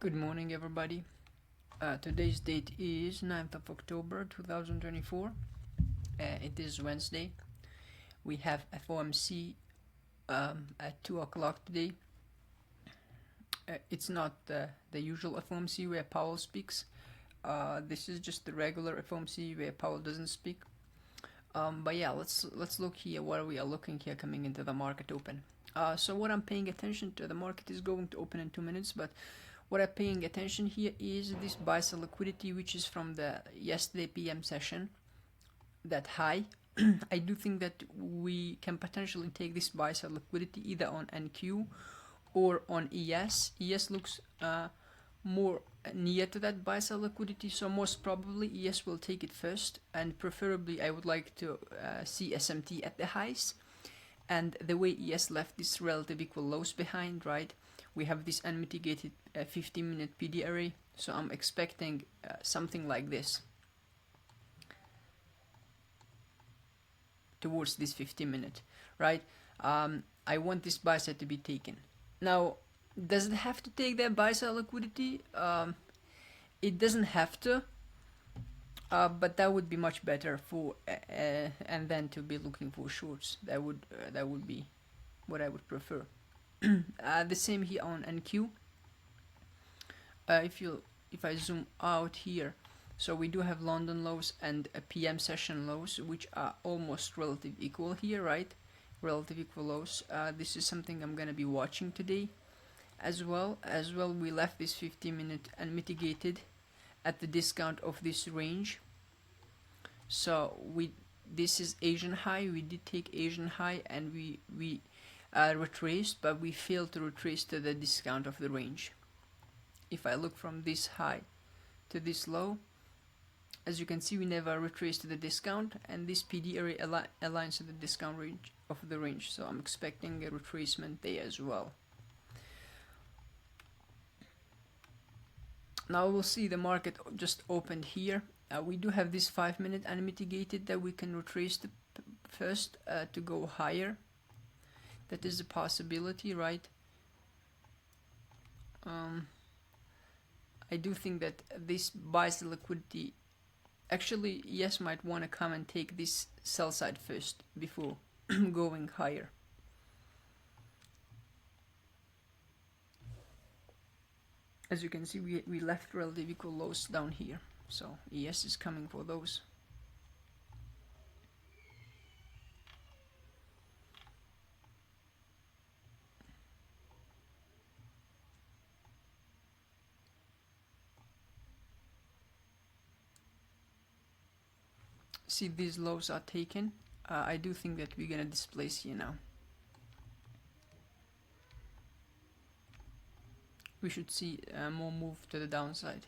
Good morning, everybody. Today's date is 9th of October 2024. It is Wednesday. We have FOMC at 2 o'clock today. It's not the usual FOMC where Powell speaks. This is just the regular FOMC where Powell doesn't speak. But yeah, let's look here what we are looking here coming into the market open. So what I'm paying attention to, the market is going to open in 2 minutes, but what I'm paying attention here is this buy-sell liquidity, which is from the yesterday PM session, that high. I do think that we can potentially take this buy-sell liquidity either on NQ or on ES. ES looks more near to that buy-sell liquidity, so most probably ES will take it first, and preferably I would like to see SMT at the highs. And the way ES left this relative equal lows behind, right? We have this unmitigated 15-minute PD array, so I'm expecting something like this towards this 15-minute, right? I want this buy side to be taken. Now, does it have to take that buy side liquidity? It doesn't have to, but that would be much better for, and then to be looking for shorts. That would be what I would prefer. The same here on NQ. If I zoom out here, so we do have London lows and a PM session lows, which are almost relative equal here, right? Relative equal lows. This is something I'm gonna be watching today, as well. We left this 15-minute unmitigated at the discount of this range. So this is Asian high. We did take Asian high, and we retraced, but we failed to retrace to the discount of the range. If I look from this high to this low, as you can see, we never retraced to the discount, and this PD array aligns to the discount range of the range, so I'm expecting a retracement there as well. Now we'll see the market just opened here. We do have this 5-minute unmitigated that we can retrace first to go higher. That is a possibility, right? I do think that this buys the liquidity. Actually, yes, might want to come and take this sell side first before going higher. As you can see, we left relative equal lows down here, so ES is coming for those. See, these lows are taken. I do think that we're gonna displace here now. We should see more move to the downside.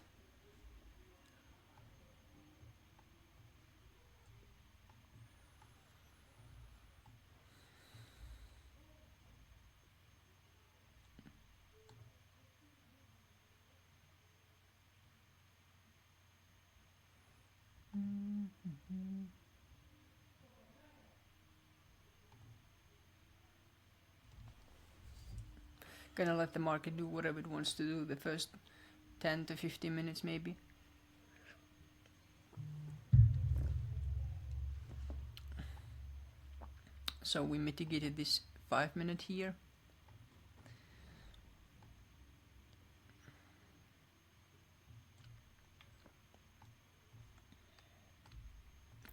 Gonna let the market do whatever it wants to do the first 10 to 15 minutes maybe. So we mitigated this 5-minute here.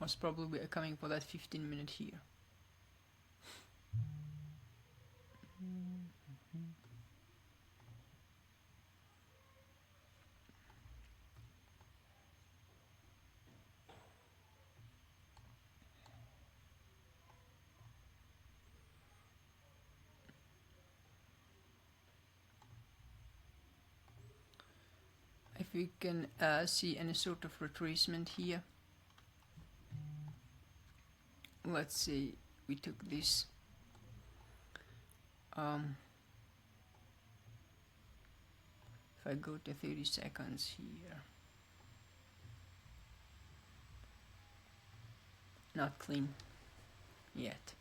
Most probably we are coming for that 15-minute here. If we can see any sort of retracement here, let's say we took this if I go to 30 seconds here, not clean yet.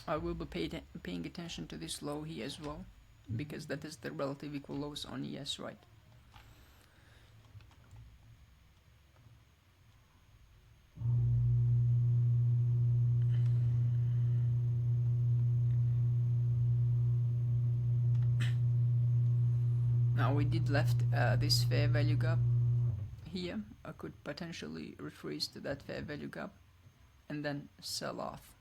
I will be paying attention to this low here as well, because that is the relative equal lows on ES, right? Now we did left this fair value gap here. I could potentially retrace to that fair value gap and then sell off.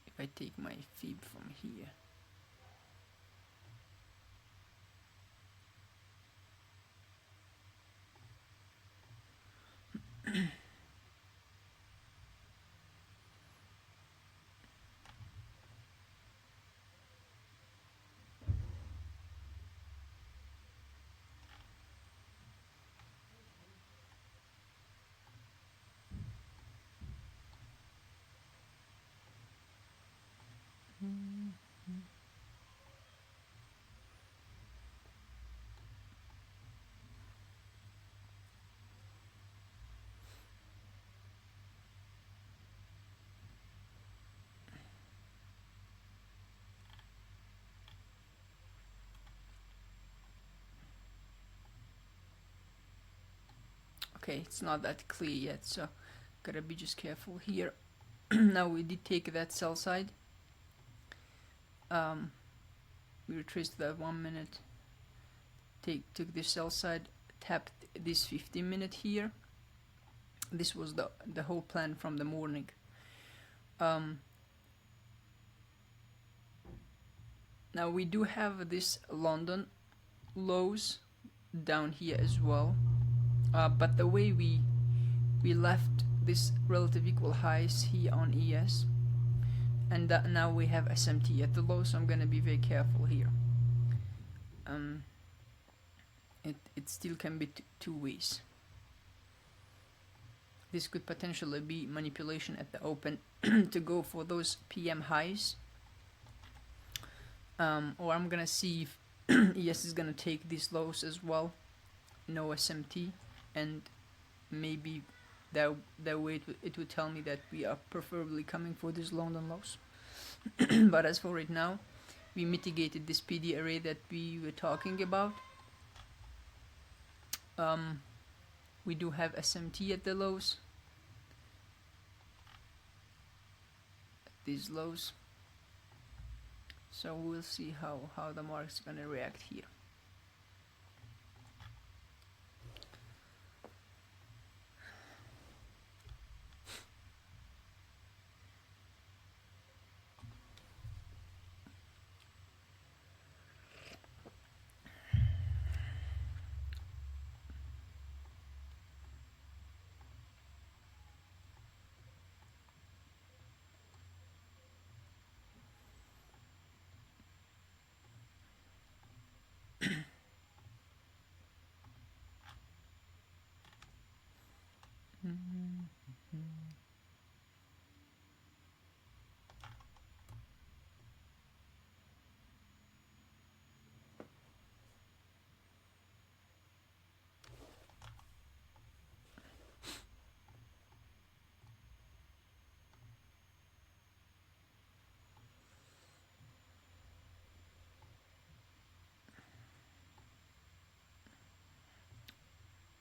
If I take my fib from here, okay, it's not that clear yet, so gotta be just careful here. Now we did take that sell side. We retraced that 1 minute, took the sell side, tapped this 15-minute here. This was the whole plan from the morning. Now we do have this London lows down here as well, but the way we left this relative equal highs here on ES, and now we have SMT at the low, so I'm gonna be very careful here. It still can be two ways. This could potentially be manipulation at the open to go for those PM highs, or I'm gonna see if ES is gonna take these lows as well, no SMT, and maybe that way it would tell me that we are preferably coming for these London lows. But as for right now, we mitigated this PD array that we were talking about. We do have SMT at the lows, these lows, so we'll see how the market's gonna react here.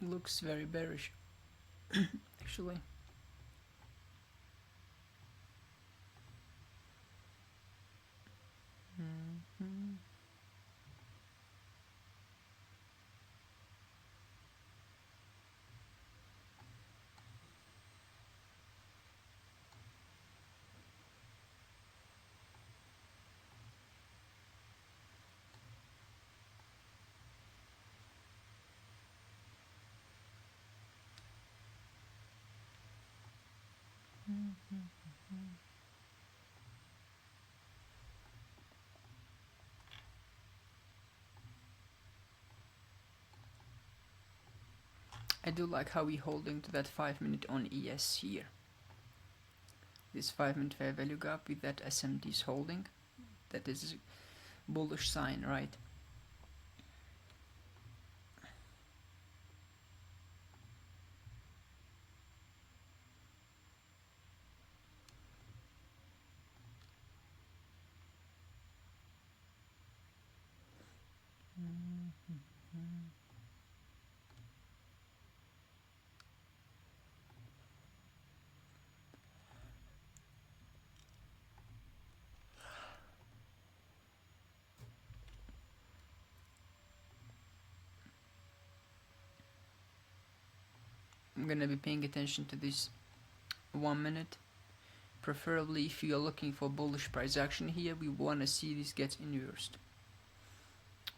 Looks very bearish, actually. I do like how we're holding to that 5 minute on ES here. This 5 minute fair value gap with that SMT is holding. That is a bullish sign, right? I'm gonna be paying attention to this 1 minute. Preferably if you are looking for bullish price action here, we want to see this get inversed.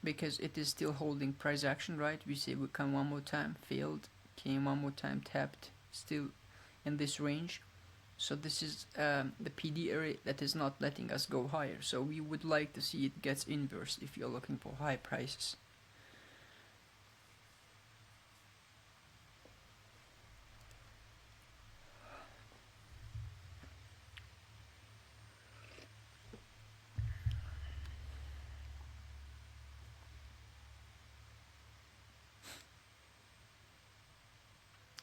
Because it is still holding price action, right? We say we come one more time, failed, came one more time, tapped, still in this range. So this is the PD area that is not letting us go higher. So we would like to see it gets inversed if you're looking for high prices.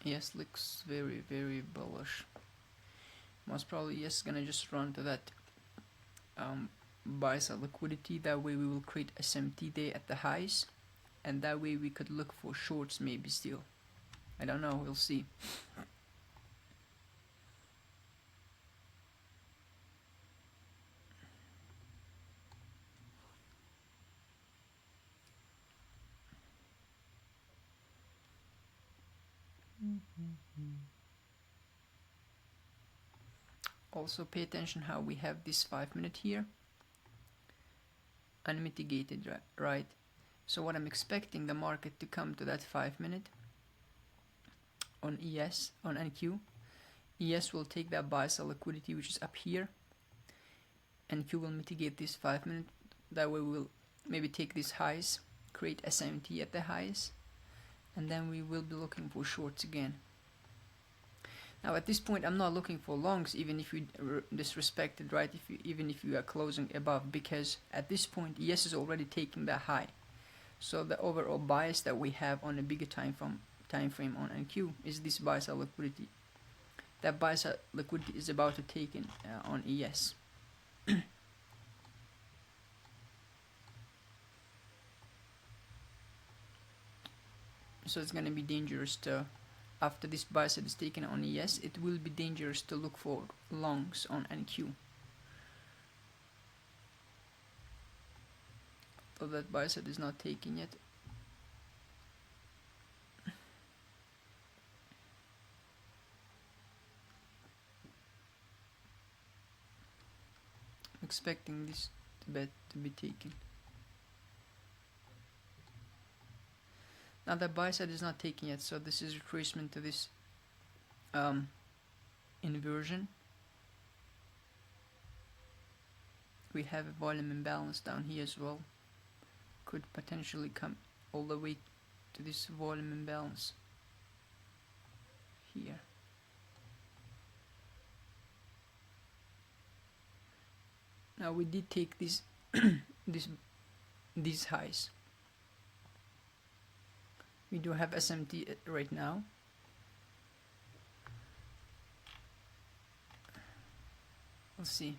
Yes, looks very, very bullish. Most probably, yes, gonna just run to that buy side liquidity. That way we will create SMT day at the highs, and that way we could look for shorts maybe still. I don't know, we'll see. Also pay attention how we have this 5 minute here unmitigated, right? So what I'm expecting the market to come to that 5 minute on ES, on NQ. ES will take that buy sell liquidity which is up here. NQ will mitigate this 5 minute. That way we'll maybe take these highs, create SMT at the highs, and then we will be looking for shorts again. Now at this point I'm not looking for longs, even if you disrespected, right? Even if you are closing above, because at this point ES is already taking that high. So the overall bias that we have on a bigger time frame on NQ is this buy sell liquidity. That buy sell liquidity is about to take in on ES. So it's gonna be dangerous to, after this buy side is taken on ES, it will be dangerous to look for longs on NQ. So that buy side is not taken yet. I'm expecting this bet to be taken. Now the buy side is not taken yet, so this is retracement to this inversion. We have a volume imbalance down here as well. Could potentially come all the way to this volume imbalance here. Now we did take these these highs. We do have SMT right now. We'll see.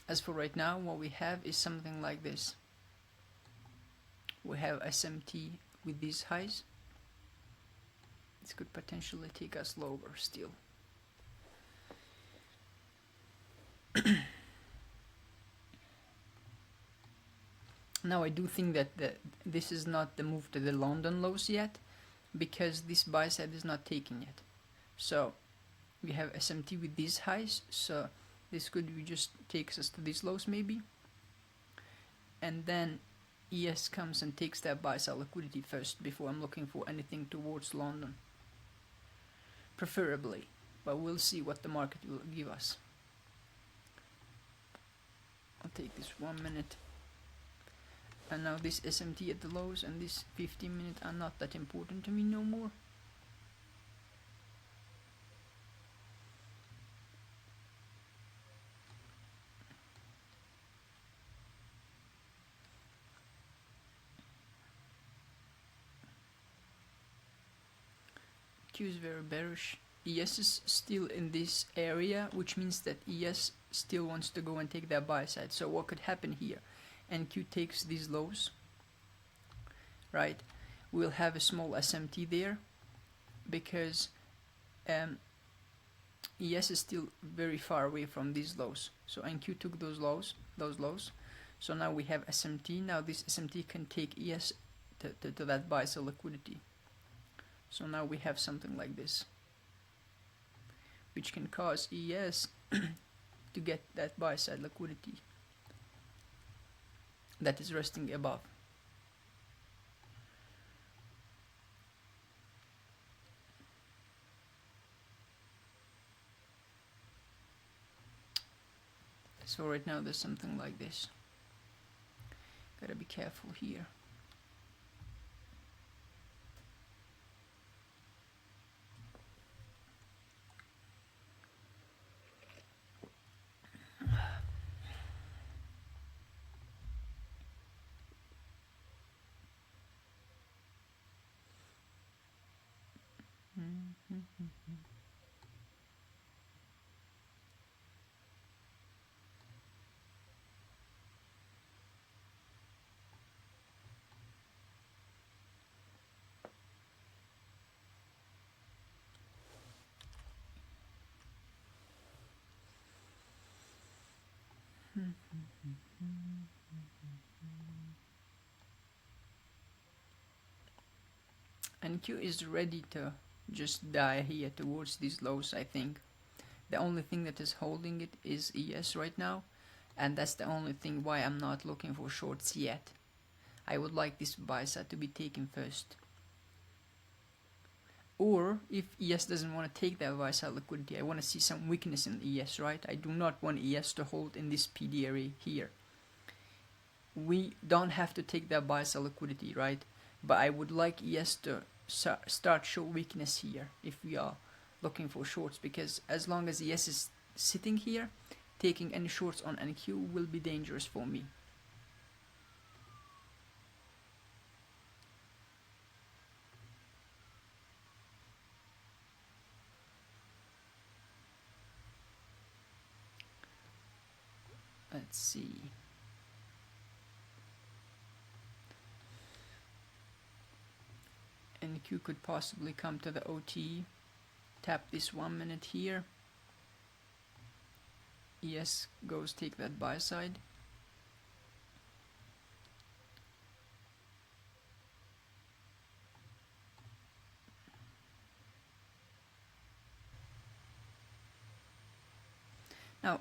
As for right now, what we have is something like this. We have SMT with these highs. This could potentially take us lower still. Now I do think that this is not the move to the London lows yet, because this buy side is not taken yet. So we have SMT with these highs, so this could be just takes us to these lows maybe, and then ES comes and takes that buy sell liquidity first before I'm looking for anything towards London, preferably, but we'll see what the market will give us. take this 1 minute. And now this SMT at the lows and this 15 minute are not that important to me no more. Q is very bearish. ES is still in this area, which means that ES still wants to go and take that buy side. So what could happen here? NQ takes these lows, right? We'll have a small SMT there because ES is still very far away from these lows. So NQ took those lows. So now we have SMT. Now this SMT can take ES to that buy side liquidity. So now we have something like this, which can cause ES to get that buy side liquidity that is resting above. So right now there's something like this. Gotta be careful here. And Q is ready to just die here towards these lows, I think. The only thing that is holding it is ES right now, and that's the only thing why I'm not looking for shorts yet. I would like this buy side to be taken first. Or if ES doesn't want to take that buy side liquidity, I want to see some weakness in ES, right? I do not want ES to hold in this PD area here. We don't have to take that buy side liquidity, right? But I would like ES to start show weakness here if we are looking for shorts, because as long as ES is sitting here, taking any shorts on NQ will be dangerous for me. Let's see. NQ could possibly come to the OT, tap this 1 minute here. ES goes take that buy side. Now,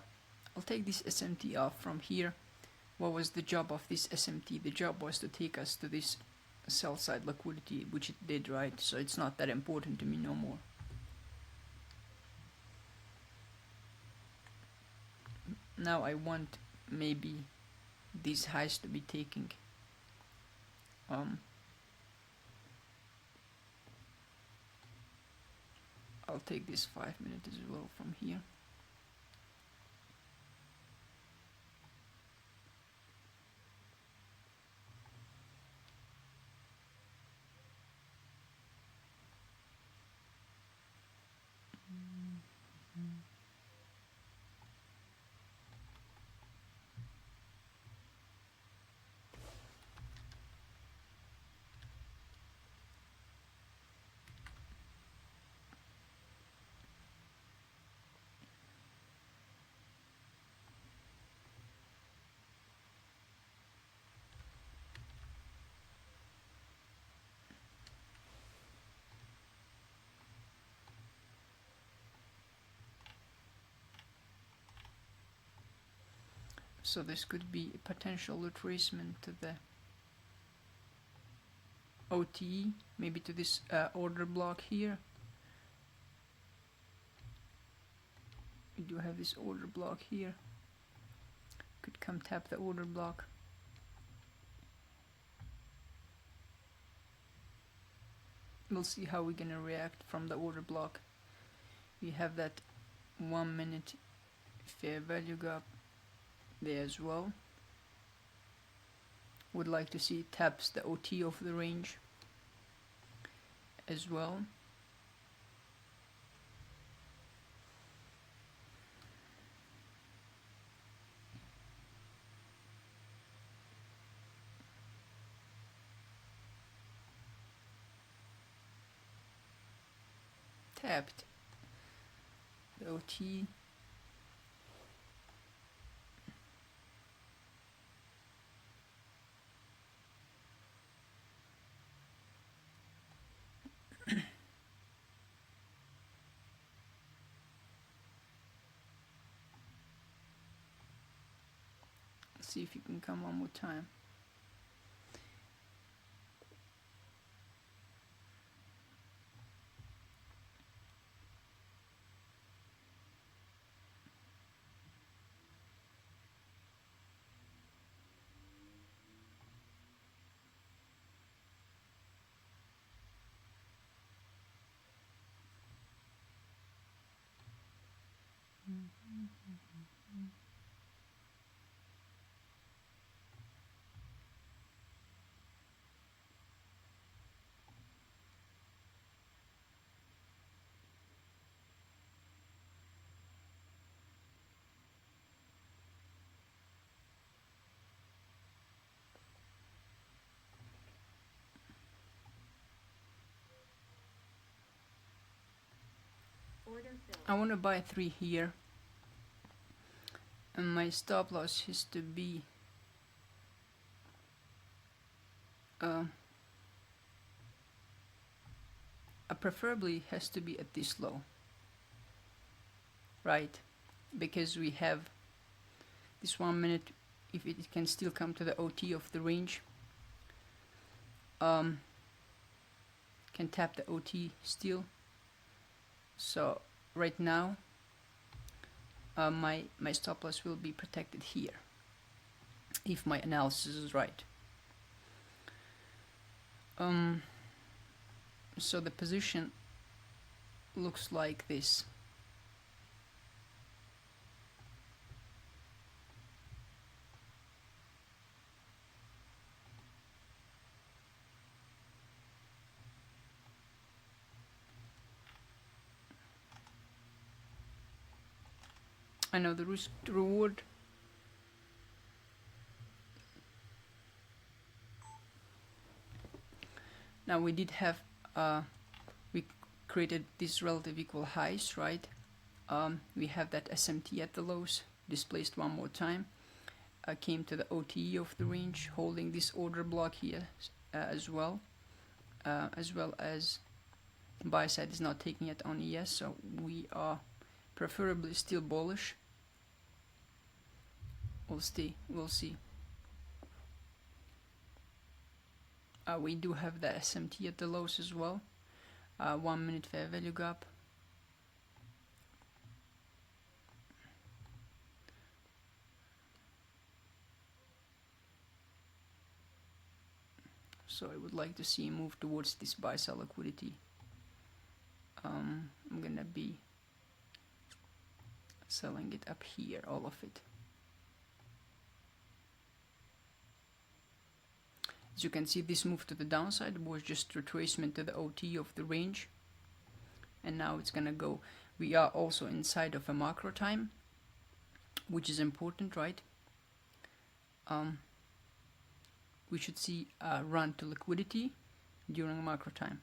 I'll take this SMT off from here. What was the job of this SMT? The job was to take us to this sell side liquidity, which it did, right? So it's not that important to me no more. Now I want maybe these highs to be taking. I'll take this 5 minute as well from here. So this could be a potential retracement to the OTE, maybe to this order block here. We do have this order block here. Could come come tap the order block. We'll see how we're gonna react from the order block. We have that 1 minute fair value gap there as well. Would like to see it taps the OT of the range as well. Tapped the OT. See if you can come one more time. I want to buy 3 here, and my stop loss has to be preferably has to be at this low, right? Because we have this 1 minute. If it can still come to the OT of the range, can tap the OT still. So right now my stop loss will be protected here if my analysis is right. So the position looks like this. I know the risk to reward now we did have we created these relative equal highs, right? We have that SMT at the lows displaced one more time, came to the OTE of the range, holding this order block here as well as buy side is not taking it on ES, so we are preferably still bullish. We'll see. We do have the SMT at the lows as well. 1 minute fair value gap. So I would like to see move towards this buy sell liquidity. I'm gonna be selling it up here, all of it. As you can see, this move to the downside was just retracement to the OT of the range, and now it's gonna go. We are also inside of a macro time, which is important, right? We should see a run to liquidity during macro time,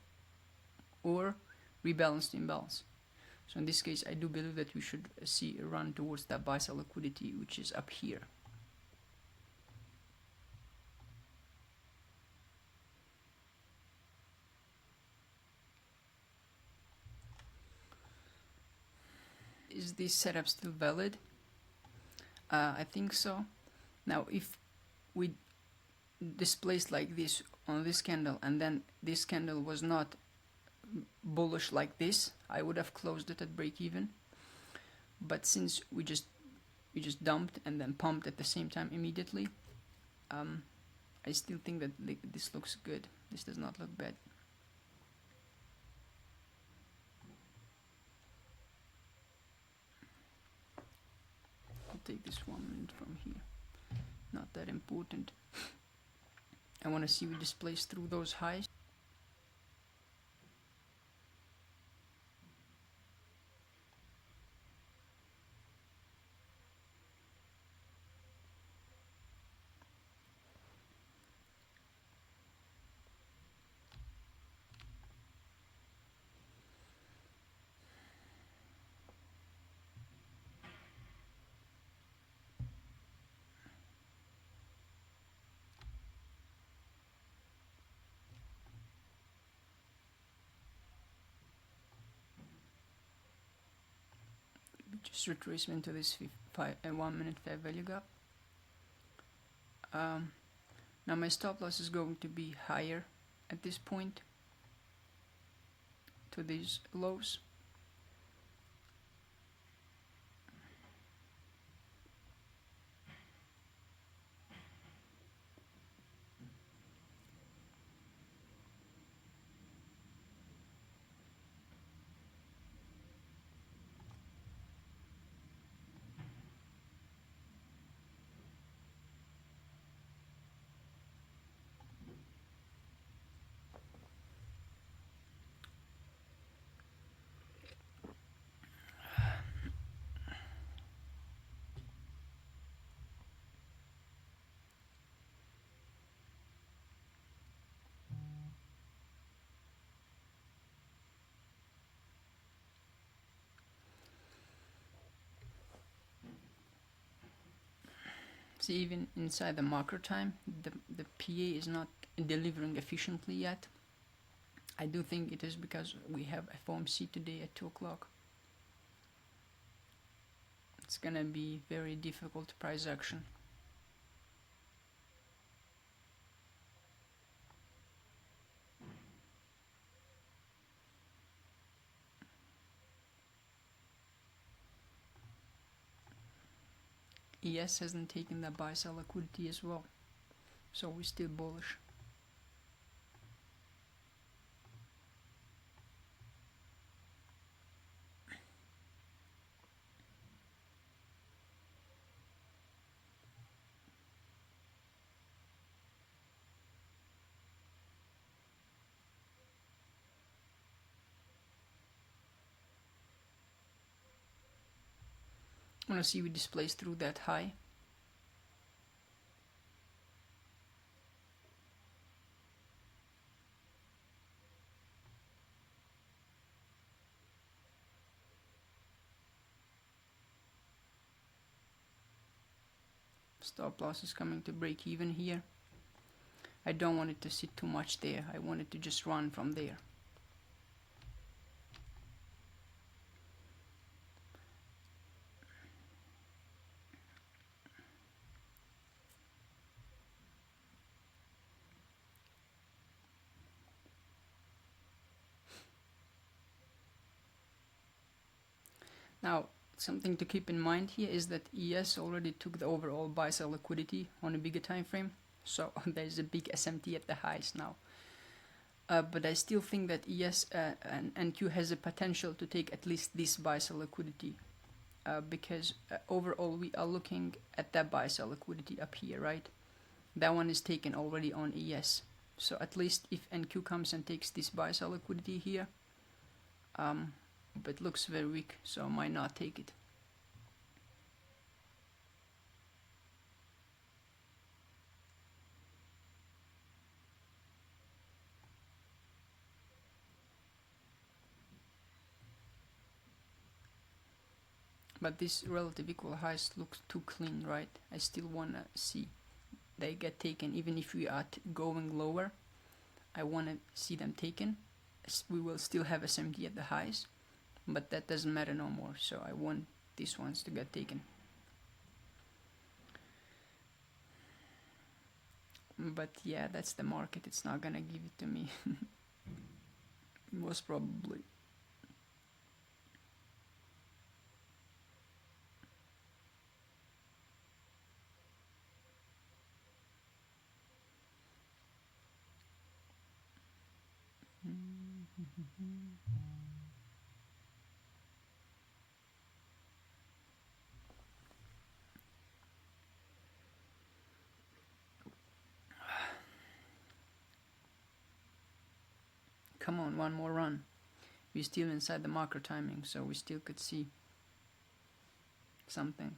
or rebalanced imbalance. So in this case, I do believe that we should see a run towards that buy sell liquidity, which is up here. Is this setup still valid? I think so. Now, if we displaced like this on this candle, and then this candle was not bullish like this, I would have closed it at break even. But since we just we just dumped and then pumped at the same time immediately. I still think that this looks good. This does not look bad. I'll take this 1 minute from here. Not that important. I want to see we displace through those highs. Just retracement to this 1 minute fair value gap. Now my stop loss is going to be higher at this point to these lows. See, even inside the marker time, the PA is not delivering efficiently yet. I do think it is because we have FOMC today at 2 o'clock. It's gonna be very difficult price action. ES hasn't taken that buy sell liquidity as well, so we're still bullish. I want to see we displace through that high. Stop loss is coming to break even here. I don't want it to sit too much there. I want it to just run from there. Now, something to keep in mind here is that ES already took the overall buy sell liquidity on a bigger time frame, so there's a big SMT at the highs now. But I still think that ES and NQ has a potential to take at least this buy sell liquidity, because overall we are looking at that buy sell liquidity up here, right? That one is taken already on ES, so at least if NQ comes and takes this buy sell liquidity here, but looks very weak, so I might not take it. But this relative equal highs looks too clean, right? I still wanna see they get taken, even if we are going lower. I wanna see them taken. We will still have SMT at the highs, but that doesn't matter no more, so I want these ones to get taken. But yeah, that's the market, it's not gonna give it to me. Most probably. Come on, one more run. We're still inside the marker timing, so we still could see something.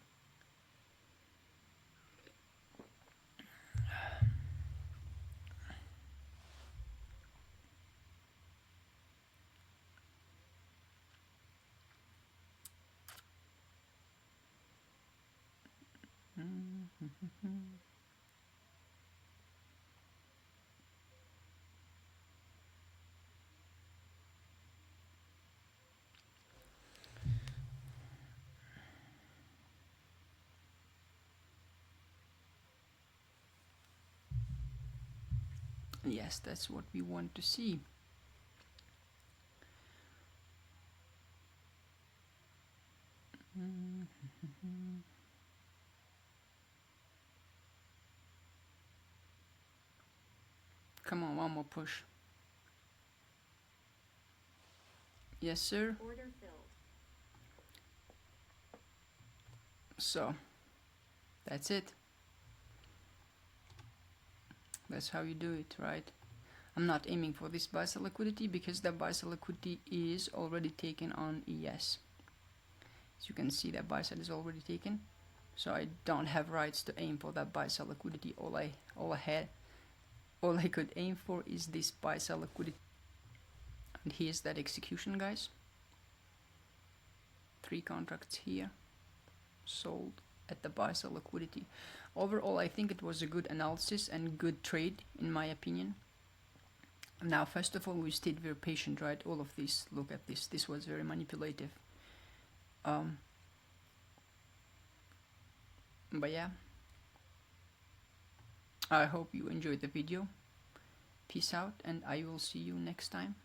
Yes, that's what we want to see. Come on, one more push. Yes, sir. Order filled. So, that's it. That's how you do it, right? I'm not aiming for this buy sell liquidity because that buy sell liquidity is already taken on ES. As you can see, that buy sell is already taken. So I don't have rights to aim for that buy sell liquidity. All I could aim for is this buy sell liquidity. And here's that execution, guys. 3 contracts here sold at the buy sell liquidity. Overall, I think it was a good analysis and good trade in my opinion. Now, first of all, we stayed very patient, right? All of this, look at this. This was very manipulative. But yeah, I hope you enjoyed the video. Peace out, and I will see you next time.